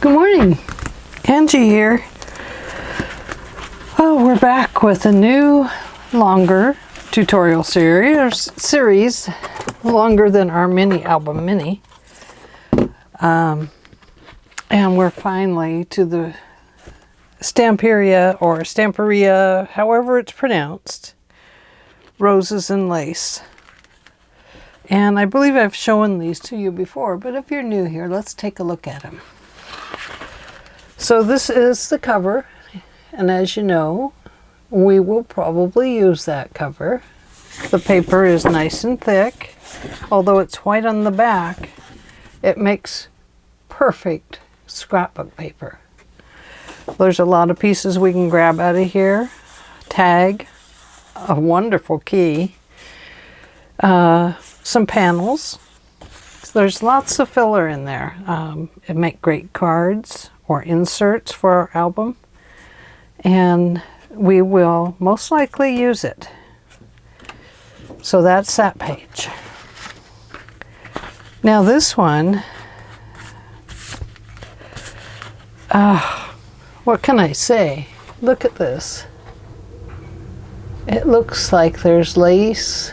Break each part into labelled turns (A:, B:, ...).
A: Good morning, Angie here. Oh, we're back with a new, longer tutorial series, longer than our mini album mini. And we're finally to the Stamperia or Stamperia, however it's pronounced, roses and lace. And I believe I've shown these to you before, but if you're new here, let's take a look at them. So this is the cover, and as you know, we will probably use that cover. The paper is nice and thick, although it's white on the back. It makes perfect scrapbook paper. There's a lot of pieces we can grab out of here. Tag, a wonderful key, some panels. So there's lots of filler in there. It make great cards or inserts for our album, and we will most likely use it. So that's that page. Now this one, what can I say? Look at this. It looks like there's lace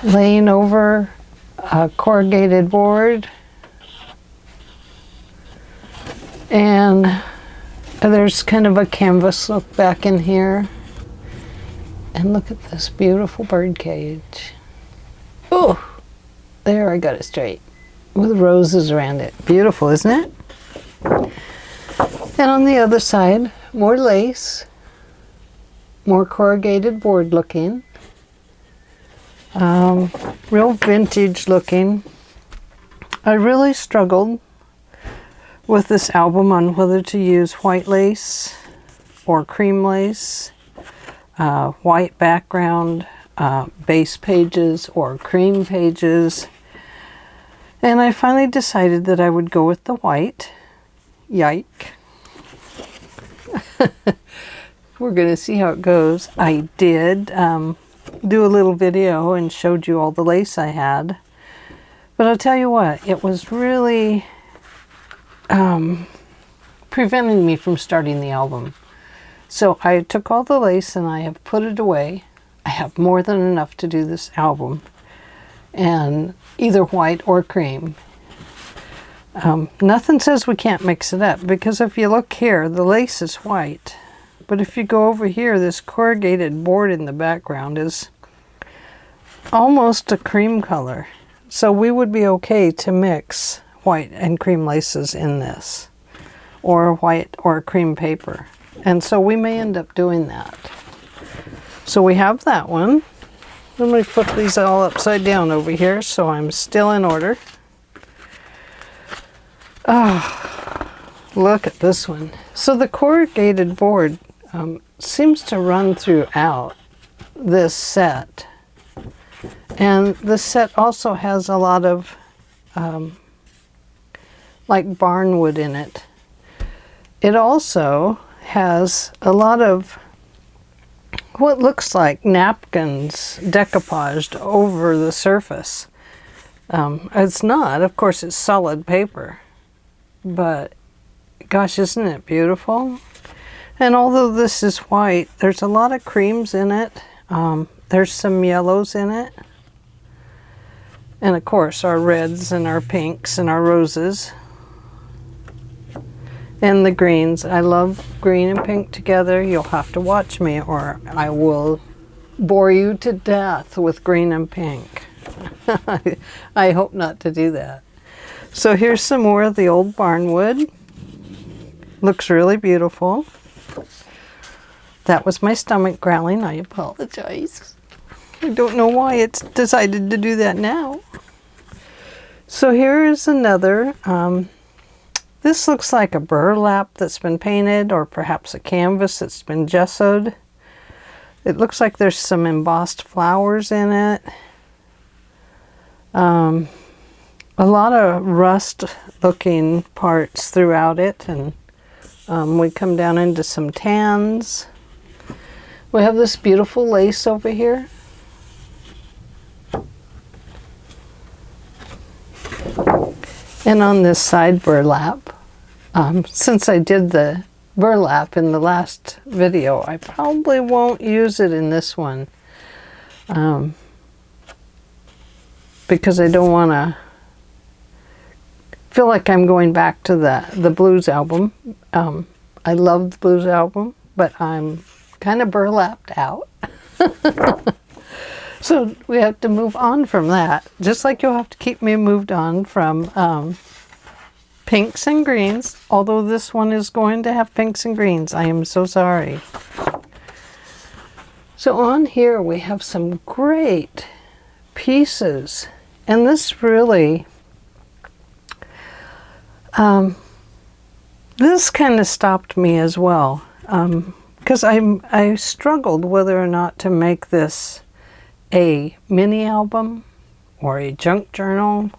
A: laying over a corrugated board, and there's kind of a canvas look back in here. And look at this beautiful bird cage. Oh, there, I got it straight with roses around it. Beautiful, isn't it? And on the other side, more lace, more corrugated board looking, real vintage looking. I really struggled with this album on whether to use white lace or cream lace, white background, base pages or cream pages. And I finally decided that I would go with the white. Yike. We're going to see how it goes. I did do a little video and showed you all the lace I had. But I'll tell you what, it was really preventing me from starting the album. So I took all the lace and I have put it away. I have more than enough to do this album, and either white or cream. Nothing says we can't mix it up, because if you look here, the lace is white, but if you go over here, this corrugated board in the background is almost a cream color. So we would be okay to mix white and cream laces in this, or white or cream paper. And so we may end up doing that. So we have that one. Let me flip these all upside down over here so I'm still in order. Oh, look at this one. So the corrugated board seems to run throughout this set. And this set also has a lot of like barnwood in it. It also has a lot of what looks like napkins decoupaged over the surface. It's not, of course, it's solid paper, but gosh, isn't it beautiful? And although this is white, there's a lot of creams in it. There's some yellows in it. And of course, our reds and our pinks and our roses. And the greens. I love green and pink together. You'll have to watch me or I will bore you to death with green and pink. I hope not to do that. So here's some more of the old barnwood. Looks really beautiful. That was my stomach growling. I apologize. I don't know why it's decided to do that now. So here is another. This looks like a burlap that's been painted, or perhaps a canvas that's been gessoed. It looks like there's some embossed flowers in it. A lot of rust looking parts throughout it, and we come down into some tans. We have this beautiful lace over here. And on this side burlap, since I did the burlap in the last video, I probably won't use it in this one. Because I don't want to feel like I'm going back to the blues album. I love the blues album, but I'm kind of burlapped out. So we have to move on from that, just like you'll have to keep me moved on from pinks and greens, although this one is going to have pinks and greens. I am so sorry. So on here we have some great pieces, and this really, this kind of stopped me as well, because I struggled whether or not to make this a mini album or a junk journal.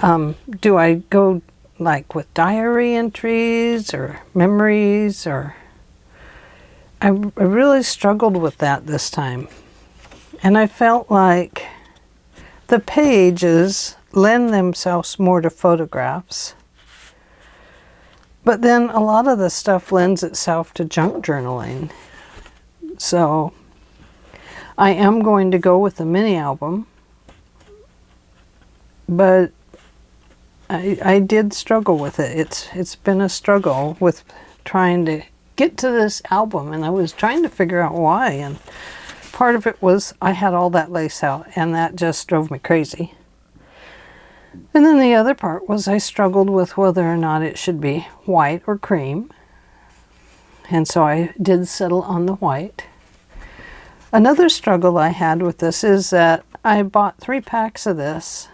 A: Do I go like with diary entries or memories, or I really struggled with that this time. And I felt like the pages lend themselves more to photographs, but then a lot of the stuff lends itself to junk journaling. So I am going to go with the mini album, but I did struggle with it. It's been a struggle with trying to get to this album, and I was trying to figure out why, and part of it was I had all that lace out, and that just drove me crazy. And then the other part was I struggled with whether or not it should be white or cream, and so I did settle on the white. Another struggle I had with this is that I bought 3 packs of this,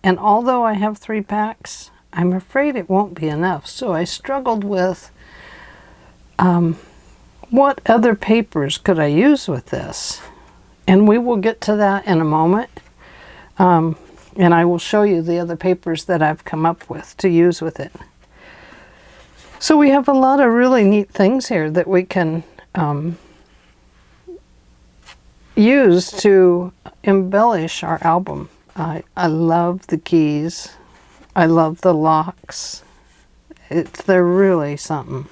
A: and although I have 3 packs, I'm afraid it won't be enough. So I struggled with what other papers could I use with this? And we will get to that in a moment. And I will show you the other papers that I've come up with to use with it. So we have a lot of really neat things here that we can use to embellish our album. I love the keys. I love the locks. They're really something.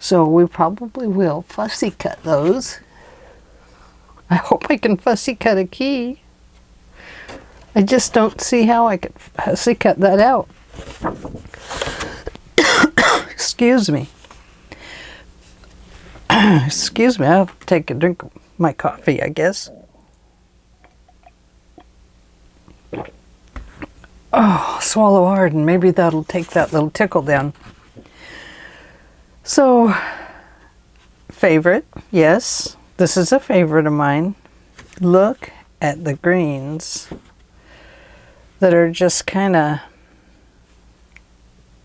A: So we probably will fussy cut those. I hope I can fussy cut a key. I just don't see how I could fussy cut that out. Excuse me. Excuse me, I'll take a drink of my coffee, I guess. Oh, swallow hard, and maybe that'll take that little tickle down. So, favorite, yes, this is a favorite of mine. Look at the greens that are just kind of,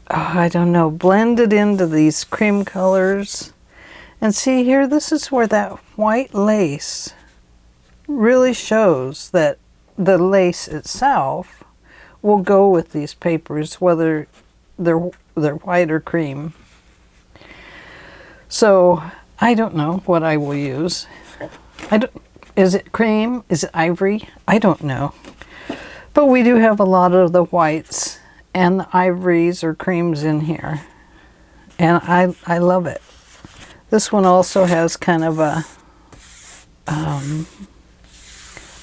A: I don't know, blended into these cream colors. And see here, this is where that white lace really shows that the lace itself will go with these papers, whether they're white or cream. So I don't know what I will use. Is it cream? Is it ivory? I don't know. But we do have a lot of the whites and the ivories or creams in here. And I love it. This one also has kind of a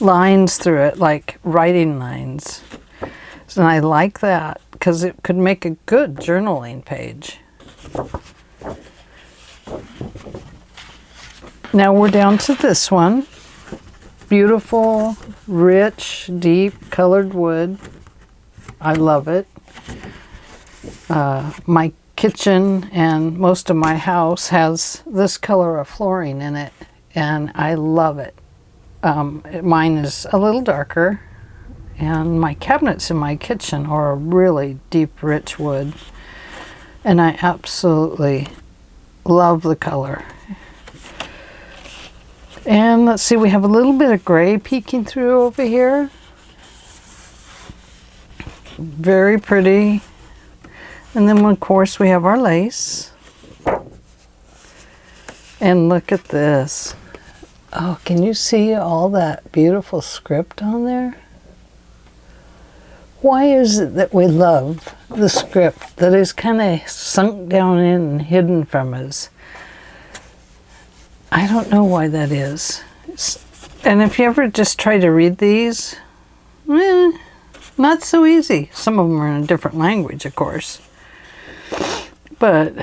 A: lines through it, like writing lines. And I like that because it could make a good journaling page. Now we're down to this one. Beautiful, rich, deep colored wood. I love it. My kitchen and most of my house has this color of flooring in it, and I love it. Mine is a little darker, and my cabinets in my kitchen are a really deep, rich wood, and I absolutely love the color. And let's see, we have a little bit of gray peeking through over here. Very pretty. And then of course we have our lace. And look at this. Oh, can you see all that beautiful script on there? Why is it that we love the script that is kind of sunk down in and hidden from us? I don't know why that is. And if you ever just try to read these, not so easy. Some of them are in a different language, of course. But,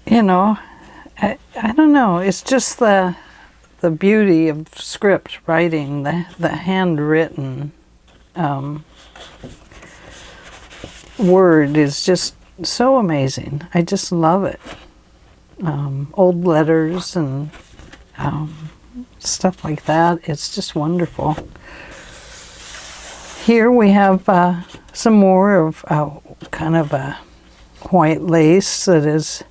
A: you know, I don't know. It's just the beauty of script writing, the handwritten word is just so amazing. I just love it. Old letters and stuff like that. It's just wonderful. Here we have some more of kind of a white lace that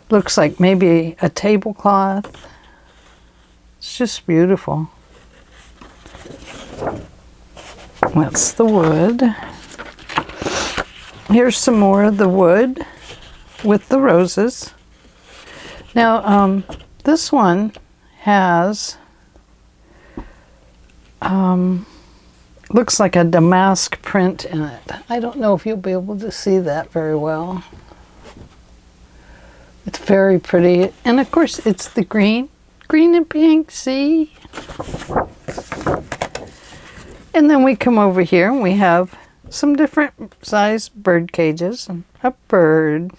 A: looks like maybe a tablecloth. It's just beautiful. That's the wood. Here's some more of the wood with the roses. Now, this one has, looks like a damask print in it. I don't know if you'll be able to see that very well. It's very pretty. And of course, it's the green and pink, see? And then we come over here and we have some different size bird cages and a bird.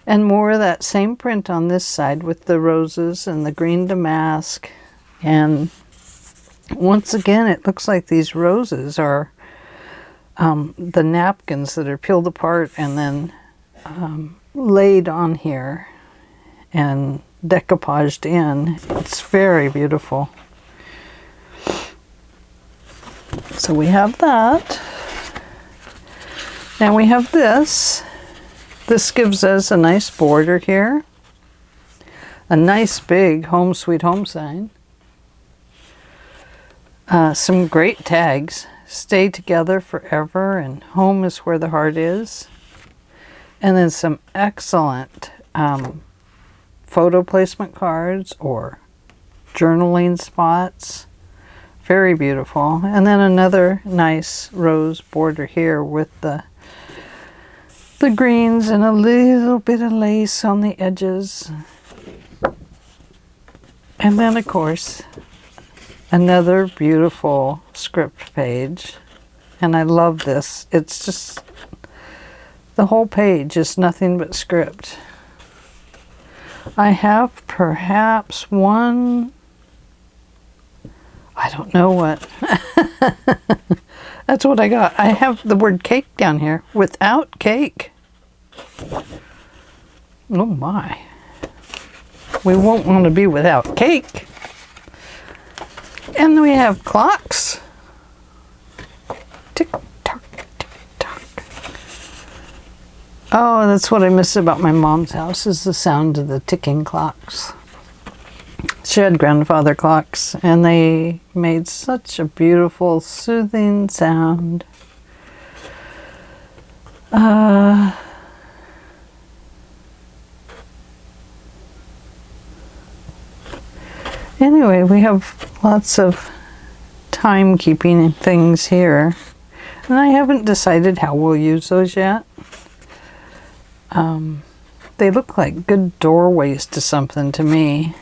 A: And more of that same print on this side with the roses and the green damask. And once again, it looks like these roses are the napkins that are peeled apart and then laid on here and decoupaged in. It's very beautiful. So we have that. Now we have this. This gives us a nice border here. A nice big Home Sweet Home sign. Some great tags. Stay together forever and home is where the heart is. And then some excellent photo placement cards or journaling spots. Very beautiful. And then another nice rose border here with the greens and a little bit of lace on the edges. And then, of course, another beautiful script page. And I love this. It's just, the whole page is nothing but script. I have perhaps one, I don't know what. That's what I got. I have the word cake down here, without cake. Oh my. We won't want to be without cake. And then we have clocks. Tick tock, tick tock. Oh, that's what I miss about my mom's house, is the sound of the ticking clocks. She had grandfather clocks, and they made such a beautiful, soothing sound. Anyway, we have lots of timekeeping things here, and I haven't decided how we'll use those yet. They look like good doorways to something to me.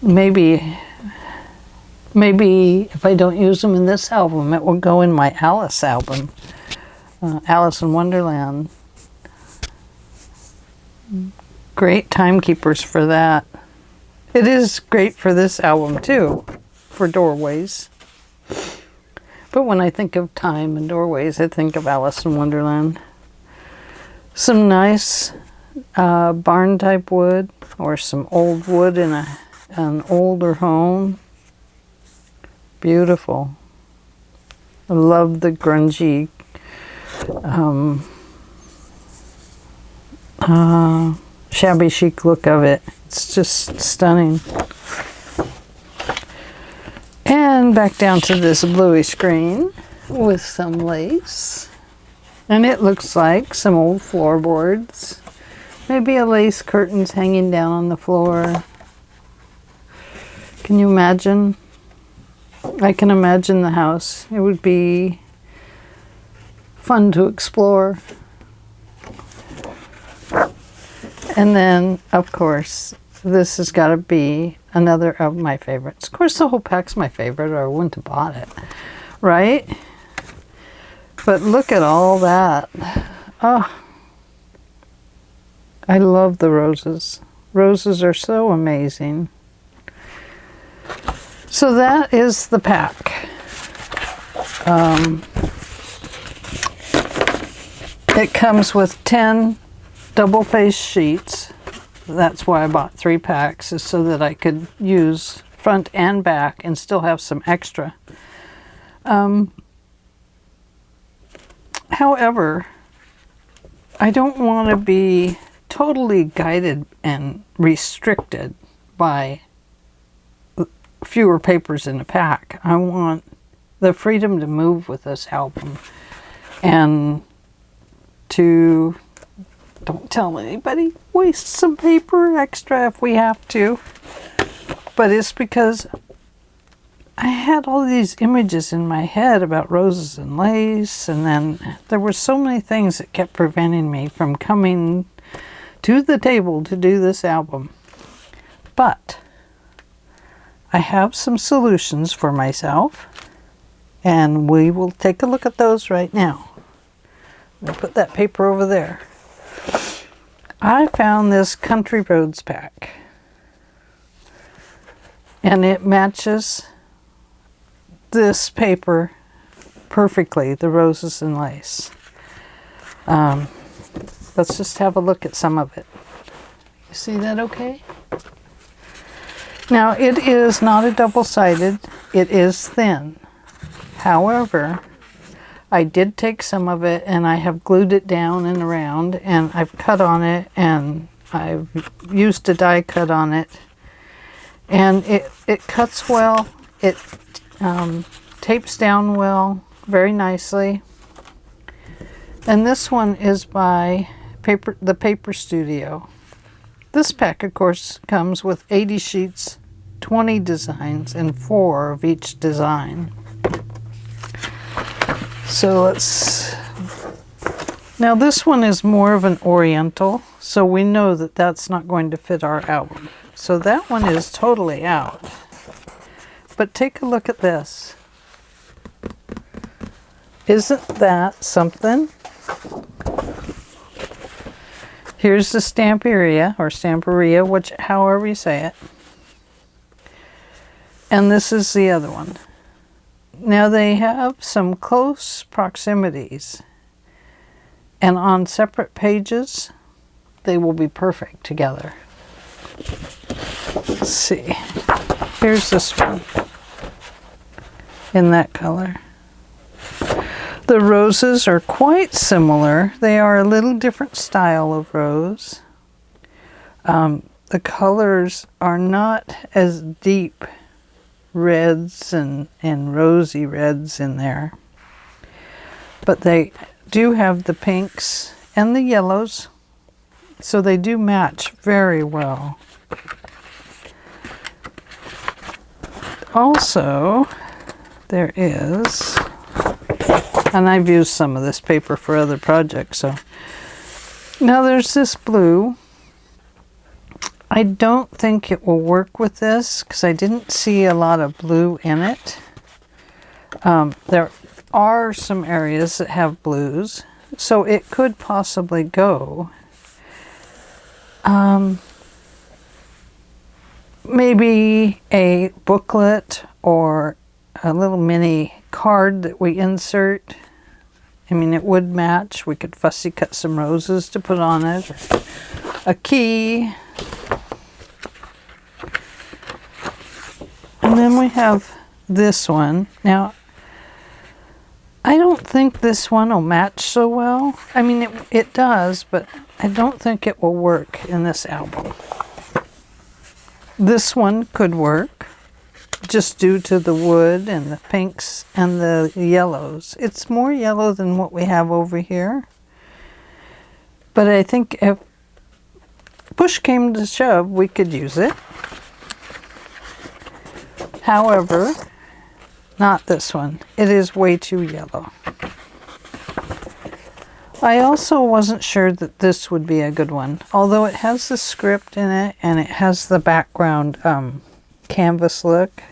A: Maybe if I don't use them in this album, it will go in my Alice album, Alice in Wonderland. Great timekeepers for that. It is great for this album too, for doorways. But when I think of time and doorways, I think of Alice in Wonderland. Some nice barn type wood, or some old wood in an older home. Beautiful. I love the grungy shabby chic look of it. It's just stunning. And back down to this bluish green with some lace. And it looks like some old floorboards. Maybe a lace curtains hanging down on the floor. Can you imagine I can imagine the house. It would be fun to explore. And then, of course, this has got to be another of my favorites. Of course, the whole pack's my favorite, or I wouldn't have bought it, right? But look at all that. Oh, I love the roses. Roses are so amazing. So that is the pack. It comes with 10 double-faced sheets. That's why I bought 3 packs, is so that I could use front and back and still have some extra. However, I don't want to be totally guided and restricted by fewer papers in a pack. I want the freedom to move with this album and to, don't tell anybody, waste some paper extra if we have to. But it's because I had all these images in my head about roses and lace, and then there were so many things that kept preventing me from coming to the table to do this album. But I have some solutions for myself, and we will take a look at those right now. I'll put that paper over there. I found this Country Roads pack, and it matches this paper perfectly, the roses and lace. Let's just have a look at some of it. You see that okay? Now, it is not a double-sided, it is thin. However, I did take some of it and I have glued it down and around, and I've cut on it, and I've used a die cut on it, and it cuts well. It tapes down well, very nicely. And this one is by the Paper Studio. This pack, of course, comes with 80 sheets, 20 designs, and 4 of each design. So now this one is more of an oriental, so we know that that's not going to fit our album. So that one is totally out. But take a look at this. Isn't that something? Here's the stamperia, or stamperia, however you say it. And this is the other one. Now they have some close proximities, and on separate pages, they will be perfect together. Let's see. Here's this one in that color. The roses are quite similar. They are a little different style of rose. The colors are not as deep reds and rosy reds in there, but they do have the pinks and the yellows, so they do match very well. Also, there is, and I've used some of this paper for other projects, so now there's this blue. I don't think it will work with this because I didn't see a lot of blue in it. There are some areas that have blues, so it could possibly go. Maybe a booklet or a little mini card that we insert. I mean, it would match. We could fussy cut some roses to put on it, or a key. And then we have this one. Now, I don't think this one will match so well. I mean, it does, but I don't think it will work in this album. This one could work, just due to the wood and the pinks and the yellows. It's more yellow than what we have over here. But I think if push came to shove, we could use it. However, not this one. It is way too yellow. I also wasn't sure that this would be a good one, although it has the script in it and it has the background canvas look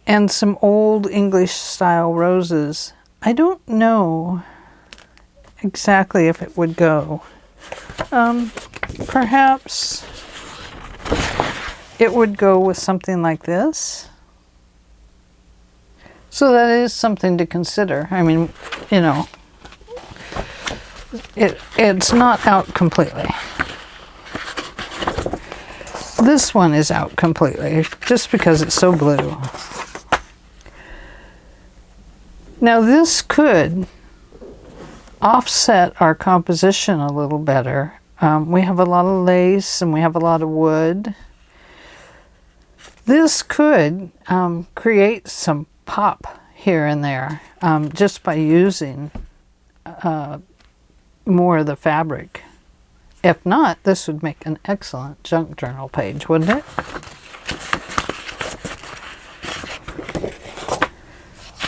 A: and some old English style roses. I don't know exactly if it would go. Perhaps it would go with something like this. So that is something to consider. I mean, you know, it's not out completely. This one is out completely, just because it's so blue. Now this could offset our composition a little better. We have a lot of lace and we have a lot of wood. This could create some pop here and there just by using more of the fabric. If not, this would make an excellent junk journal page, wouldn't it?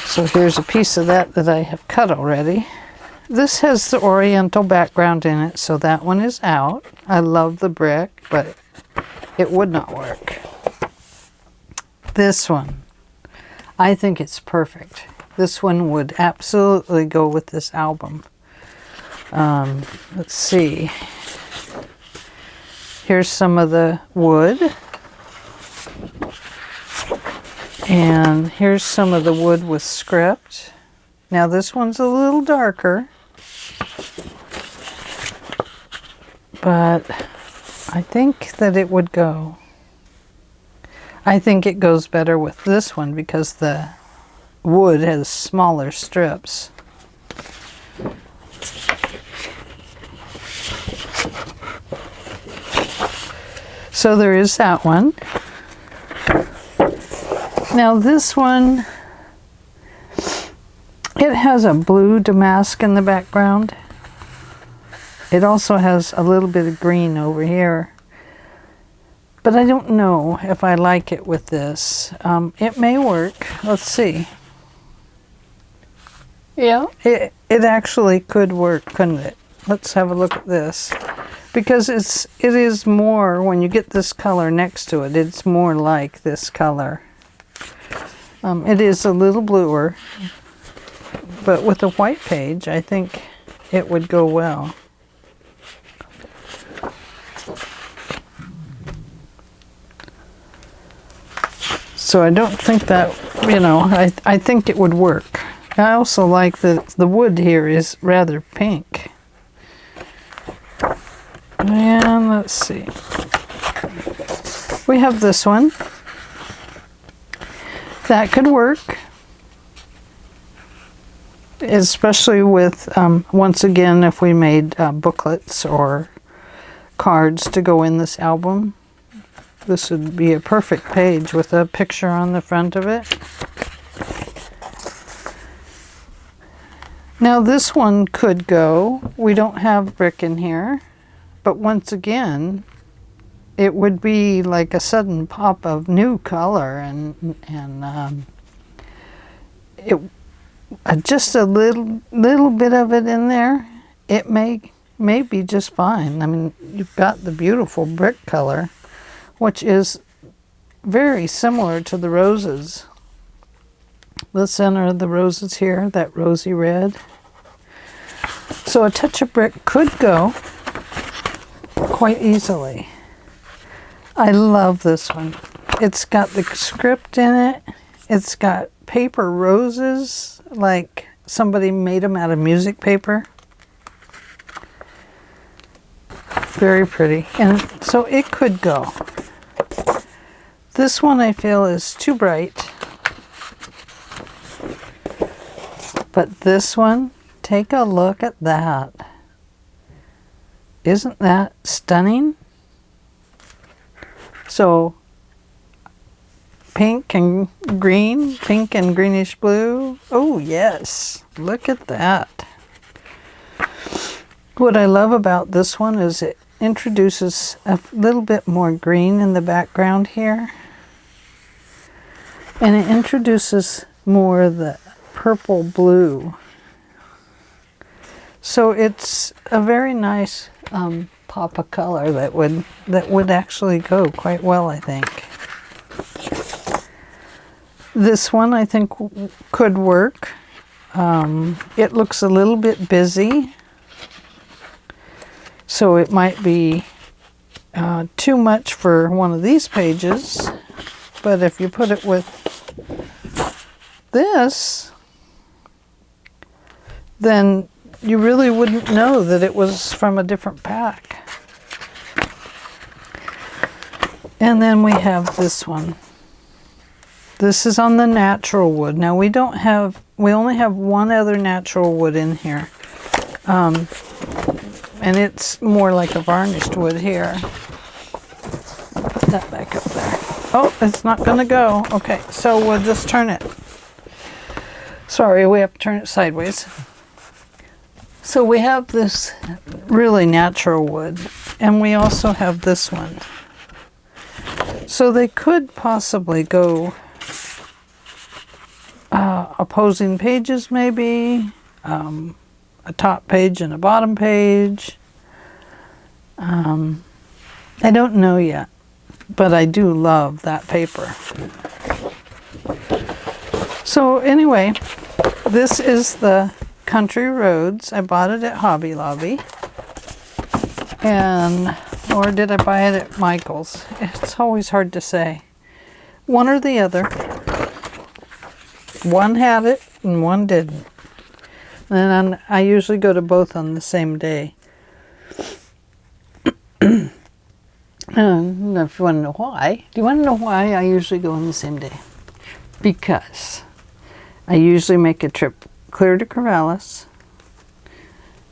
A: So here's a piece of that I have cut already. This has the oriental background in it, so that one is out. I love the brick, but it would not work. This one, I think it's perfect. This one would absolutely go with this album. Let's see. Here's some of the wood. And here's some of the wood with script. Now this one's a little darker, but I think that it would go. I think it goes better with this one because the wood has smaller strips. So there is that one. Now this one, it has a blue damask in the background. It also has a little bit of green over here. But I don't know if I like it with this. It may work. Let's see. Yeah, it actually could work, couldn't it? Let's have a look at this. Because it is more, when you get this color next to it, it's more like this color. It is a little bluer, but with a white page, I think it would go well. So I don't think that, you know, I think it would work. I also like that the wood here is rather pink. And let's see. We have this one. That could work. Especially with, once again, if we made booklets or cards to go in this album. This would be a perfect page with a picture on the front of it. Now this one could go. We don't have brick in here. But once again, it would be like a sudden pop of new color and just a little bit of it in there. It may be just fine. I mean, you've got the beautiful brick color, which is very similar to the roses. The center of the roses here, that rosy red. So a touch of brick could go quite easily. I love this one. It's got the script in it. It's got paper roses, like somebody made them out of music paper. Very pretty. And so it could go. This one I feel is too bright. But this one, take a look at that. Isn't that stunning? So pink and green, pink and greenish blue. Oh yes, look at that. What I love about this one is it introduces a little bit more green in the background here. And it introduces more of the purple blue. So it's a very nice pop of color that would actually go quite well, I think. This one I think could work. It looks a little bit busy, so it might be too much for one of these pages, but if you put it with this, then you really wouldn't know that it was from a different pack. And then we have this one. This is on the natural wood. Now we only have one other natural wood in here. And it's more like a varnished wood here. Put that back up there. Oh, it's not gonna go. Okay, so we'll just turn it. Sorry, we have to turn it sideways. So we have this really natural wood, and we also have this one. So they could possibly go opposing pages, maybe a top page and a bottom page. I don't know yet, but I do love that paper. So anyway, this is the Country Roads. I bought it at Hobby Lobby, or did I buy it at Michael's? It's always hard to say. One or the other. One had it and one didn't. And I usually go to both on the same day. And if you want to know why, do you want to know why I usually go on the same day? Because I usually make a trip clear to Corvallis,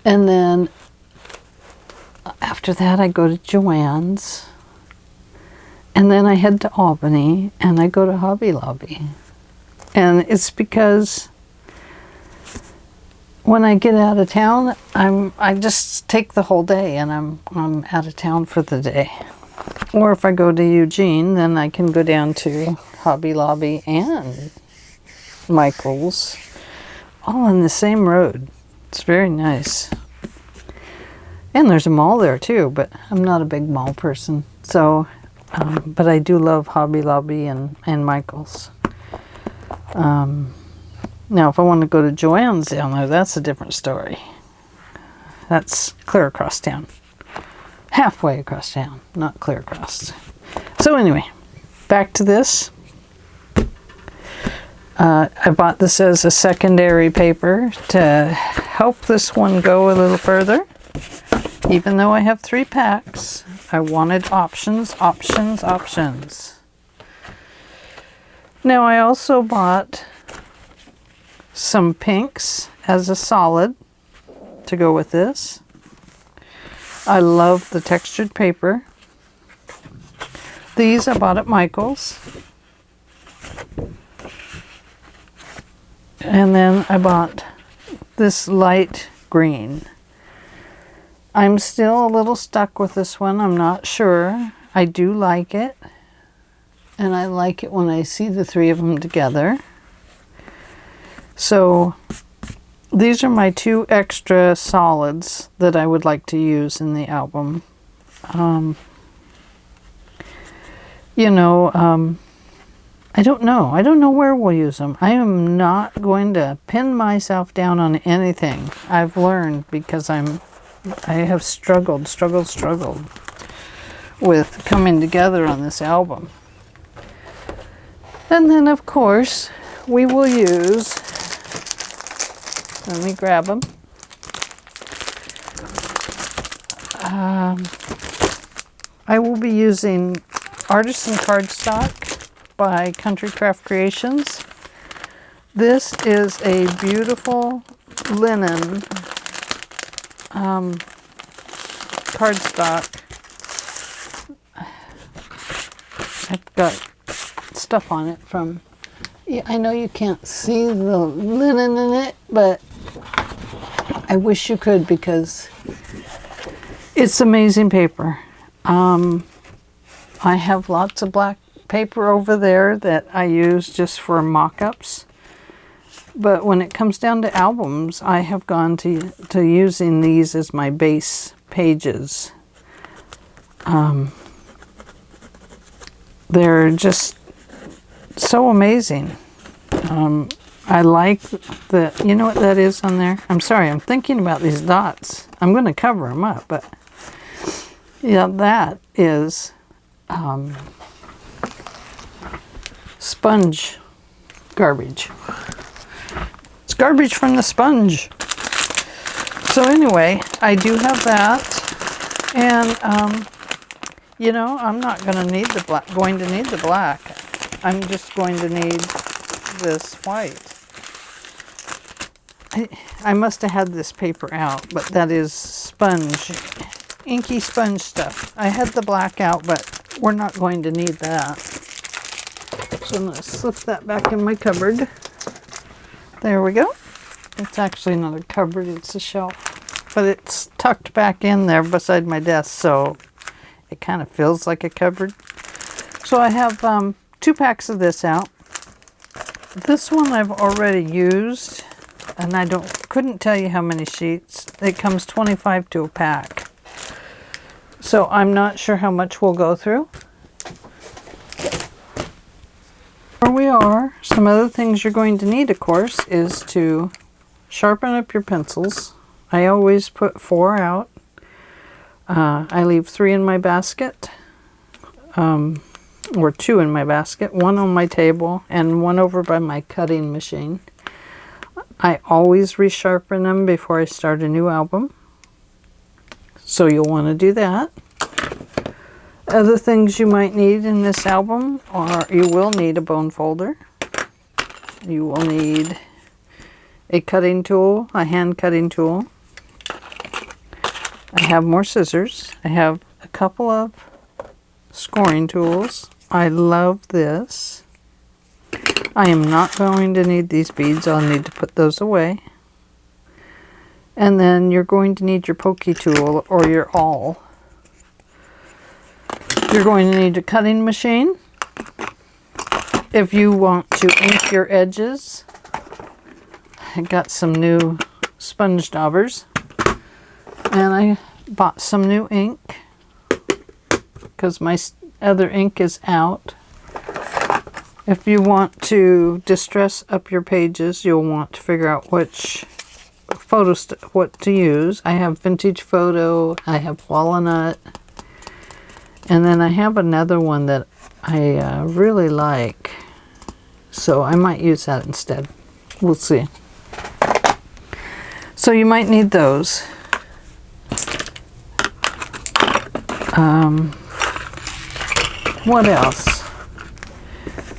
A: and then after that I go to Joann's, and then I head to Albany and I go to Hobby Lobby. And it's because when I get out of town, I just take the whole day and I'm out of town for the day. Or if I go to Eugene, then I can go down to Hobby Lobby and Michael's, all on the same road. It's very nice. And there's a mall there too, but I'm not a big mall person. So, but I do love Hobby Lobby and Michael's. Now, if I want to go to Joann's down there, that's a different story. That's clear across town. Halfway across town, not clear across. So anyway, back to this. I bought this as a secondary paper to help this one go a little further. Even though I have 3 packs, I wanted options, options, options. Now I also bought some pinks as a solid to go with this. I love the textured paper. These I bought at Michael's. And then I bought this light green. I'm still a little stuck with this one. I'm not sure. I do like it. And I like it when I see the 3 of them together. So these are my 2 extra solids that I would like to use in the album. I don't know. I don't know where we'll use them. I am not going to pin myself down on anything. I've learned because I have struggled with coming together on this album. And then of course we will use, let me grab them. I will be using Artisan Cardstock by Country Craft Creations. This is a beautiful linen cardstock. I've got stuff on it from, I know you can't see the linen in it, but I wish you could because it's amazing paper. I have lots of black paper over there that I use just for mock-ups. But when it comes down to albums, I have gone to using these as my base pages. They're just so amazing. I like the, you know what that is on there? I'm sorry, I'm thinking about these dots. I'm going to cover them up, but yeah, that is sponge garbage. It's garbage from the sponge. So anyway, I do have that, and you know, I'm not going to need the black. I'm just going to need this white. I must have had this paper out, but that is sponge, inky sponge stuff. I had the black out, but we're not going to need that. So I'm going to slip that back in my cupboard. There we go. It's actually not a cupboard, it's a shelf. But it's tucked back in there beside my desk, so it kind of feels like a cupboard. So I have 2 packs of this out. This one I've already used, and I couldn't tell you how many sheets. It comes 25 to a pack. So I'm not sure how much we'll go through. Here we are. Some other things you're going to need, of course, is to sharpen up your pencils. I always put 4 out. I leave 3 in my basket, or 2 in my basket, 1 on my table, and 1 over by my cutting machine. I always resharpen them before I start a new album, so you'll want to do that. Other things you might need in this album are, you will need a bone folder. You will need a cutting tool, a hand cutting tool. I have more scissors. I have a couple of scoring tools. I love this. I am not going to need these beads. I'll need to put those away. And then you're going to need your pokey tool or your awl. You're going to need a cutting machine. If you want to ink your edges, I got some new sponge daubers. And I bought some new ink because my other ink is out. If you want to distress up your pages, you'll want to figure out which what to use. I have Vintage Photo, I have Walnut, and then I have another one that I really like, so I might use that instead. We'll see. So you might need those. What else?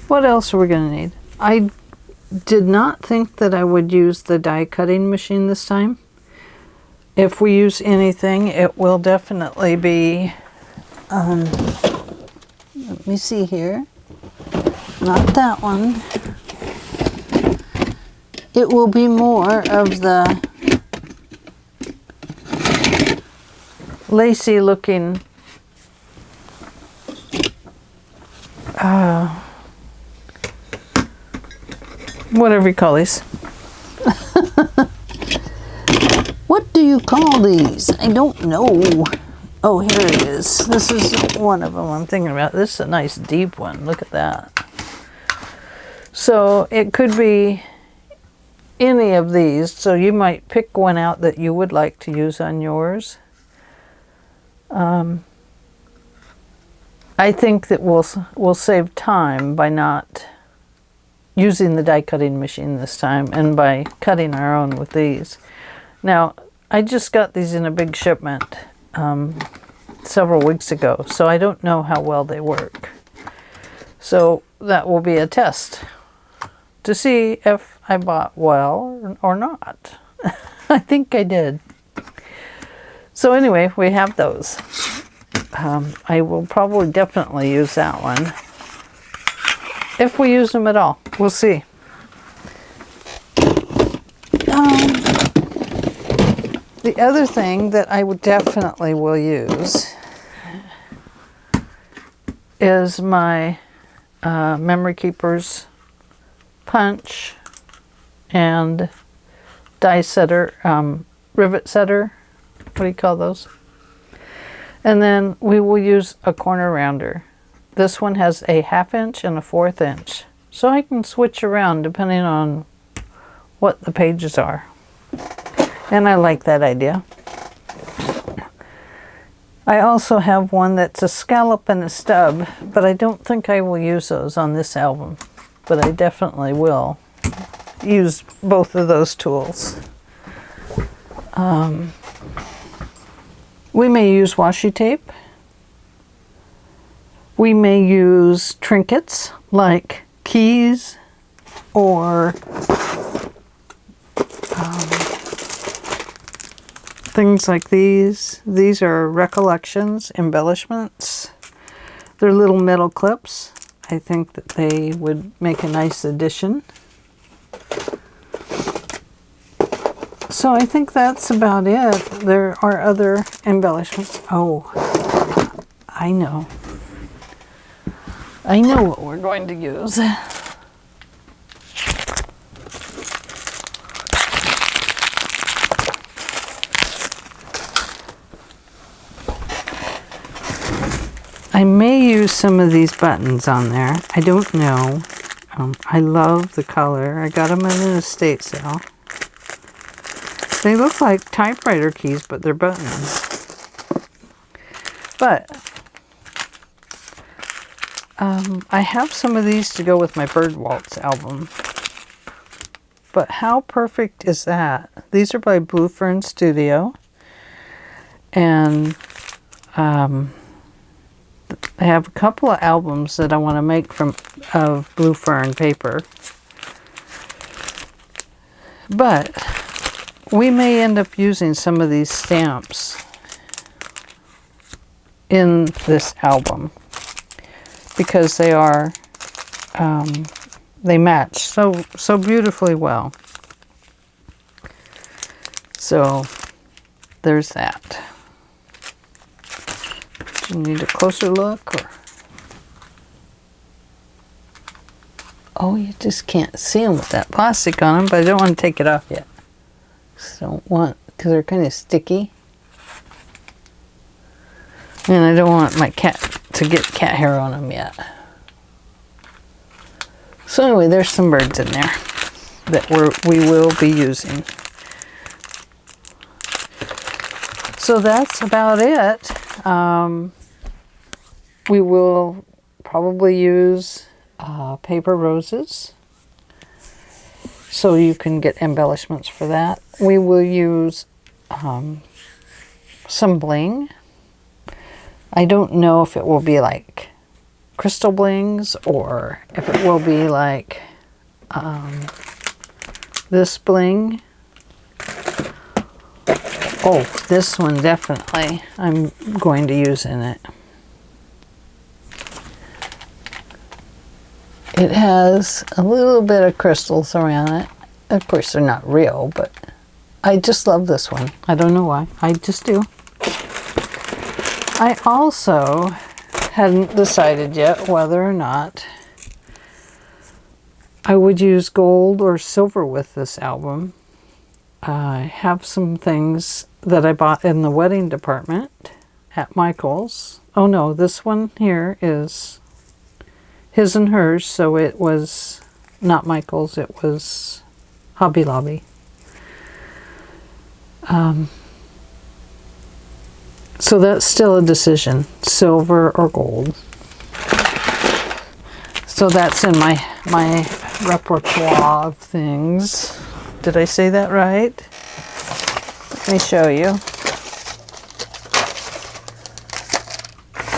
A: What else are we going to need? I did not think that I would use the die cutting machine this time. If we use anything, it will definitely be, let me see here, not that one. It will be more of the lacy looking whatever you call these. What do you call these? I don't know. Oh, here it is. This is one of them I'm thinking about. This is a nice deep one. Look at that. So it could be any of these. So you might pick one out that you would like to use on yours. I think that we'll save time by not using the die cutting machine this time and by cutting our own with these. Now, I just got these in a big shipment several weeks ago, so I don't know how well they work. So that will be a test to see if I bought well or not. I think I did. So anyway, we have those. I will probably definitely use that one. If we use them at all, we'll see. The other thing that I would definitely will use is my memory keepers, punch, and die setter, rivet setter. What do you call those? And then we will use a corner rounder. This one has a 1/2 inch and a 1/4 inch. So I can switch around depending on what the pages are. And I like that idea. I also have one that's a scallop and a stub, but I don't think I will use those on this album. But I definitely will use both of those tools. We may use washi tape. We may use trinkets like keys or things like these. These are recollections, embellishments. They're little metal clips. I think that they would make a nice addition. So I think that's about it. There are other embellishments. Oh, I know. I know what we're going to use. I may use some of these buttons on there. I don't know. I love the color. I got them at an estate sale. They look like typewriter keys, but they're buttons. But I have some of these to go with my Bird Waltz album. But how perfect is that? These are by Blue Fern Studio. And I have a couple of albums that I want to make of Blue Fern paper. But we may end up using some of these stamps in this album because they are they match so beautifully well. So there's that. Do you need a closer look? Or oh, you just can't see them with that plastic on them, but I don't want to take it off yet. Just don't want, because they're kind of sticky. And I don't want my cat to get cat hair on them yet. So anyway, there's some birds in there that we will be using. So that's about it. We will probably use paper roses, so you can get embellishments for that. We will use some bling. I don't know if it will be like crystal blings or if it will be like this bling. Oh, this one definitely I'm going to use in it. It has a little bit of crystals around it. Of course, they're not real, but I just love this one. I don't know why. I just do. I also hadn't decided yet whether or not I would use gold or silver with this album. I have some things that I bought in the wedding department at Michael's. Oh no, this one here is his and hers, so it was not Michael's, it was Hobby Lobby. So that's still a decision, silver or gold. So that's in my repertoire of things. Did I say that right? Let me show you.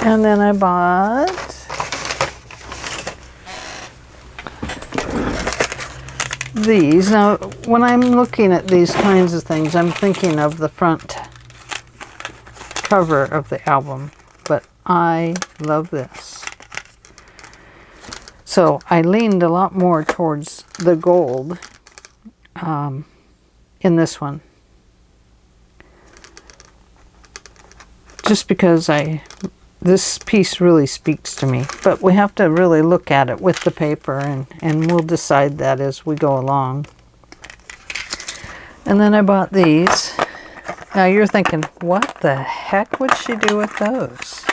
A: And then I bought these. Now, when I'm looking at these kinds of things, I'm thinking of the front cover of the album, but I love this. So I leaned a lot more towards the gold in this one, just because I this piece really speaks to me, but we have to really look at it with the paper, and we'll decide that as we go along. And then I bought these. Now you're thinking, what the heck would she do with those?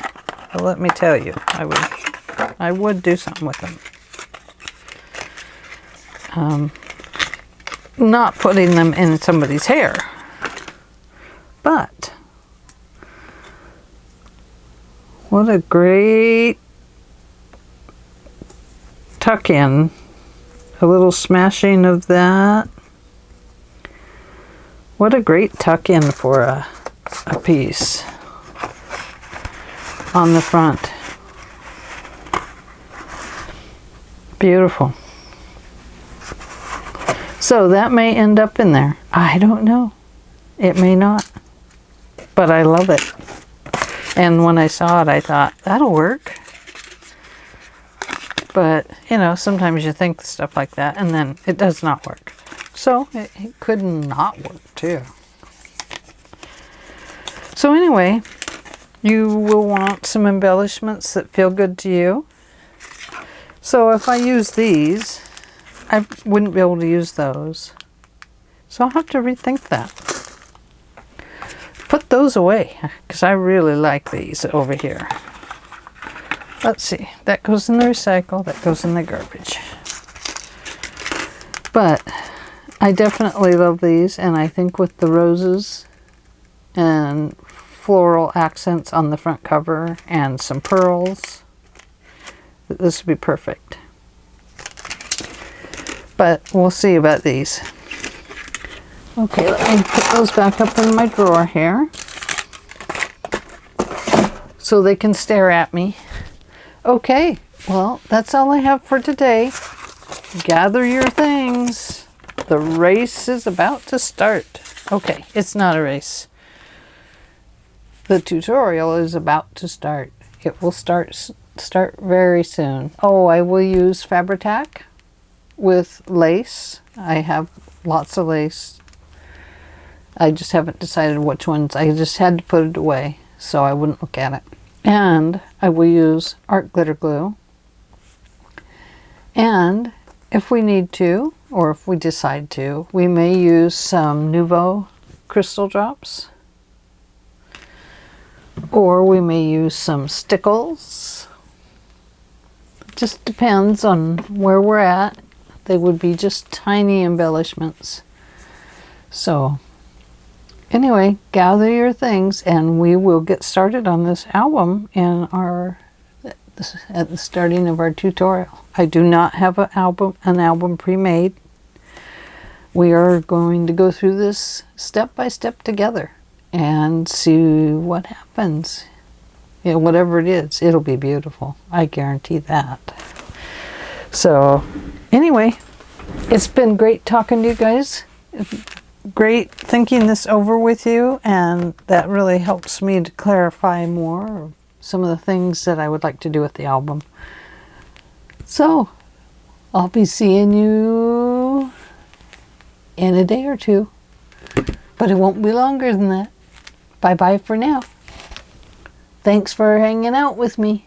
A: Well, let me tell you, I would do something with them. Not putting them in somebody's hair, but what a great tuck in. A little smashing of that. What a great tuck in for a piece on the front. Beautiful. So that may end up in there. I don't know. It may not. But I love it. And when I saw it, I thought, that'll work. But, you know, sometimes you think stuff like that, and then it does not work. So it could not work too. So anyway, you will want some embellishments that feel good to you. So if I use these, I wouldn't be able to use those. So I'll have to rethink that. Put those away, because I really like these over here. Let's see, that goes in the recycle, that goes in the garbage. But I definitely love these, and I think with the roses and floral accents on the front cover and some pearls, this would be perfect. But we'll see about these. Okay, let me put those back up in my drawer here so they can stare at me. Okay, well, that's all I have for today. Gather your things. The race is about to start. Okay, it's not a race. The tutorial is about to start. It will start very soon. Oh, I will use Fabri-Tac with lace. I have lots of lace. I just haven't decided which ones. I just had to put it away so I wouldn't look at it. And I will use art glitter glue. And if we need to, or if we decide to, we may use some Nouveau crystal drops. Or we may use some stickles. Just depends on where we're at. They would be just tiny embellishments. So anyway, gather your things and we will get started on this album at the starting of our tutorial. I do not have an album pre-made. We are going to go through this step by step together and see what happens. You know, whatever it is, it'll be beautiful. I guarantee that. So anyway, it's been great talking to you guys. Great thinking this over with you, and that really helps me to clarify more of some of the things that I would like to do with the album. So I'll be seeing you in a day or two, but it won't be longer than that. Bye bye for now. Thanks for hanging out with me.